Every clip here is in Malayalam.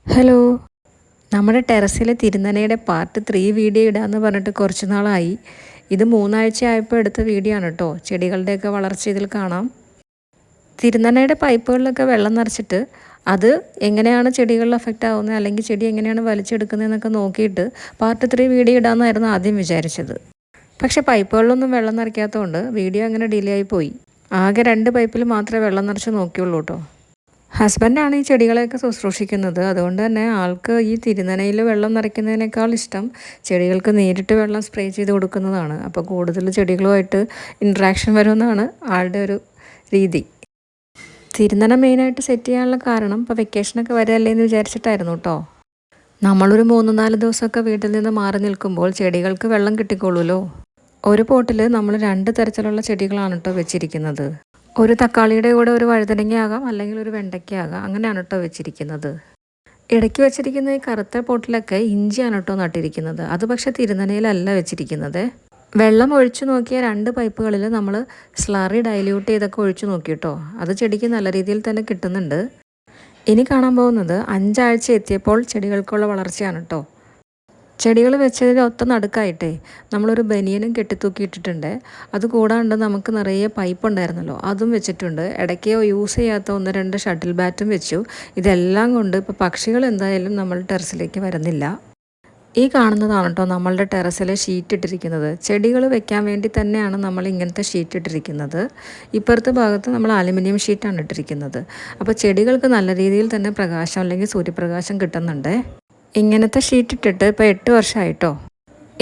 ഹലോ, നമ്മുടെ ടെറസിലെ തിരുനനയുടെ പാർട്ട് 3 വീഡിയോ ഇടാമെന്ന് പറഞ്ഞിട്ട് കുറച്ച് നാളായി. ഇത് 3 ആഴ്ച ആയപ്പോൾ എടുത്ത വീഡിയോ ആണ് കേട്ടോ. ചെടികളുടെയൊക്കെ വളർച്ച ഇതിൽ കാണാം. തിരുനനയുടെ പൈപ്പുകളിലൊക്കെ വെള്ളം നിറച്ചിട്ട് അത് എങ്ങനെയാണ് ചെടികളിൽ എഫക്റ്റ് ആവുന്നത്, അല്ലെങ്കിൽ ചെടി എങ്ങനെയാണ് വലിച്ചെടുക്കുന്നതെന്നൊക്കെ നോക്കിയിട്ട് പാർട്ട് 3 വീഡിയോ ഇടാമെന്നായിരുന്നു ആദ്യം വിചാരിച്ചത്. പക്ഷേ പൈപ്പുകളിലൊന്നും വെള്ളം നിറയ്ക്കാത്തതുകൊണ്ട് വീഡിയോ അങ്ങനെ ഡിലേ ആയി പോയി. ആകെ 2 പൈപ്പിൽ മാത്രമേ വെള്ളം നിറച്ച് നോക്കിയുള്ളൂ കേട്ടോ. ഹസ്ബൻഡാണ് ഈ ചെടികളെയൊക്കെ ശുശ്രൂഷിക്കുന്നത്. അതുകൊണ്ട് തന്നെ ആൾക്ക് ഈ തിരുനനയിൽ വെള്ളം നിറയ്ക്കുന്നതിനേക്കാൾ ഇഷ്ടം ചെടികൾക്ക് നേരിട്ട് വെള്ളം സ്പ്രേ ചെയ്ത് കൊടുക്കുന്നതാണ്. അപ്പോൾ കൂടുതൽ ചെടികളുമായിട്ട് ഇൻട്രാക്ഷൻ വരുമെന്നാണ് ആളുടെ ഒരു രീതി. തിരുനന മെയിനായിട്ട് സെറ്റ് ചെയ്യാനുള്ള കാരണം ഇപ്പോൾ വെക്കേഷനൊക്കെ വരല്ലേ എന്ന് വിചാരിച്ചിട്ടായിരുന്നു കേട്ടോ. നമ്മളൊരു 3-4 ദിവസമൊക്കെ വീട്ടിൽ നിന്ന് മാറി നിൽക്കുമ്പോൾ ചെടികൾക്ക് വെള്ളം കിട്ടിക്കോളൂല്ലോ. ഒരു പോട്ടിൽ നമ്മൾ 2 തരത്തിലുള്ള ചെടികളാണ് കേട്ടോ വെച്ചിരിക്കുന്നത്. ഒരു തക്കാളിയുടെ കൂടെ ഒരു വഴുതനങ്ങയാകാം, അല്ലെങ്കിൽ ഒരു വെണ്ടയ്ക്കയാകാം. അങ്ങനെയാണ് കേട്ടോ വെച്ചിരിക്കുന്നത്. ഇടയ്ക്ക് വെച്ചിരിക്കുന്ന ഈ കറുത്ത പോട്ടിലൊക്കെ ഇഞ്ചിയാണ് കേട്ടോ നട്ടിരിക്കുന്നത്. അത് പക്ഷേ തിരുനനയിലല്ല വെച്ചിരിക്കുന്നത്. വെള്ളം ഒഴിച്ചു നോക്കിയ 2 പൈപ്പുകളിൽ നമ്മൾ സ്ലറി ഡൈല്യൂട്ട് ചെയ്തൊക്കെ ഒഴിച്ചു നോക്കി കേട്ടോ. അത് ചെടിക്ക് നല്ല രീതിയിൽ തന്നെ കിട്ടുന്നുണ്ട്. ഇനി കാണാൻ പോകുന്നത് 5 ആഴ്ച എത്തിയപ്പോൾ ചെടികൾക്കുള്ള വളർച്ചയാണ് കേട്ടോ. ചെടികൾ വെച്ചതിൽ ഒത്ത നടുക്കായിട്ടേ നമ്മളൊരു ബനിയനും കെട്ടിത്തൂക്കിയിട്ടിട്ടുണ്ട്. അത് കൂടാണ്ട് നമുക്ക് നിറയെ പൈപ്പ് ഉണ്ടായിരുന്നല്ലോ, അതും വെച്ചിട്ടുണ്ട്. ഇടയ്ക്ക് യൂസ് ചെയ്യാത്ത 1-2 ഷട്ടിൽ ബാറ്റും വെച്ചു. ഇതെല്ലാം കൊണ്ട് ഇപ്പോൾ പക്ഷികൾ എന്തായാലും നമ്മൾ ടെറസിലേക്ക് വരുന്നില്ല. ഈ കാണുന്നതാണ് കേട്ടോ നമ്മളുടെ ടെറസിലെ ഷീറ്റ് ഇട്ടിരിക്കുന്നത്. ചെടികൾ വെക്കാൻ വേണ്ടി തന്നെയാണ് നമ്മൾ ഇങ്ങനത്തെ ഷീറ്റ് ഇട്ടിരിക്കുന്നത്. ഇപ്പുറത്തെ ഭാഗത്ത് നമ്മൾ അലുമിനിയം ഷീറ്റാണ് ഇട്ടിരിക്കുന്നത്. അപ്പോൾ ചെടികൾക്ക് നല്ല രീതിയിൽ തന്നെ പ്രകാശം, അല്ലെങ്കിൽ സൂര്യപ്രകാശം കിട്ടുന്നുണ്ട്. ഇങ്ങനത്തെ ഷീറ്റ് ഇട്ടിട്ട് ഇപ്പോൾ 8 വർഷമായിട്ടോ.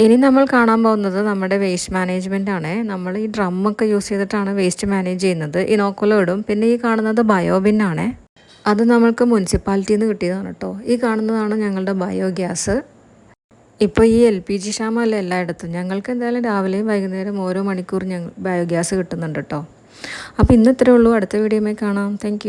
ഇനി നമ്മൾ കാണാൻ പോകുന്നത് നമ്മുടെ വേസ്റ്റ് മാനേജ്മെൻ്റ് ആണ്. നമ്മൾ ഈ ഡ്രമ്മൊക്കെ യൂസ് ചെയ്തിട്ടാണ് വേസ്റ്റ് മാനേജ് ചെയ്യുന്നത്. ഇനോക്കുലം ഇടും. പിന്നെ ഈ കാണുന്നത് ബയോബിന്നാണ്. അത് നമ്മൾക്ക് മുനിസിപ്പാലിറ്റിയിൽ നിന്ന് കിട്ടിയതാണ് കേട്ടോ. ഈ കാണുന്നതാണ് ഞങ്ങളുടെ ബയോഗ്യാസ്. ഇപ്പോൾ ഈ LPG ക്ഷാമമല്ല എല്ലായിടത്തും. ഞങ്ങൾക്ക് എന്തായാലും രാവിലെയും വൈകുന്നേരം ഓരോ മണിക്കൂർ ബയോഗ്യാസ് കിട്ടുന്നുണ്ട് കേട്ടോ. അപ്പോൾ ഇന്ന് ഇത്രയേ ഉള്ളൂ. അടുത്ത വീഡിയോയിൽ കാണാം. താങ്ക്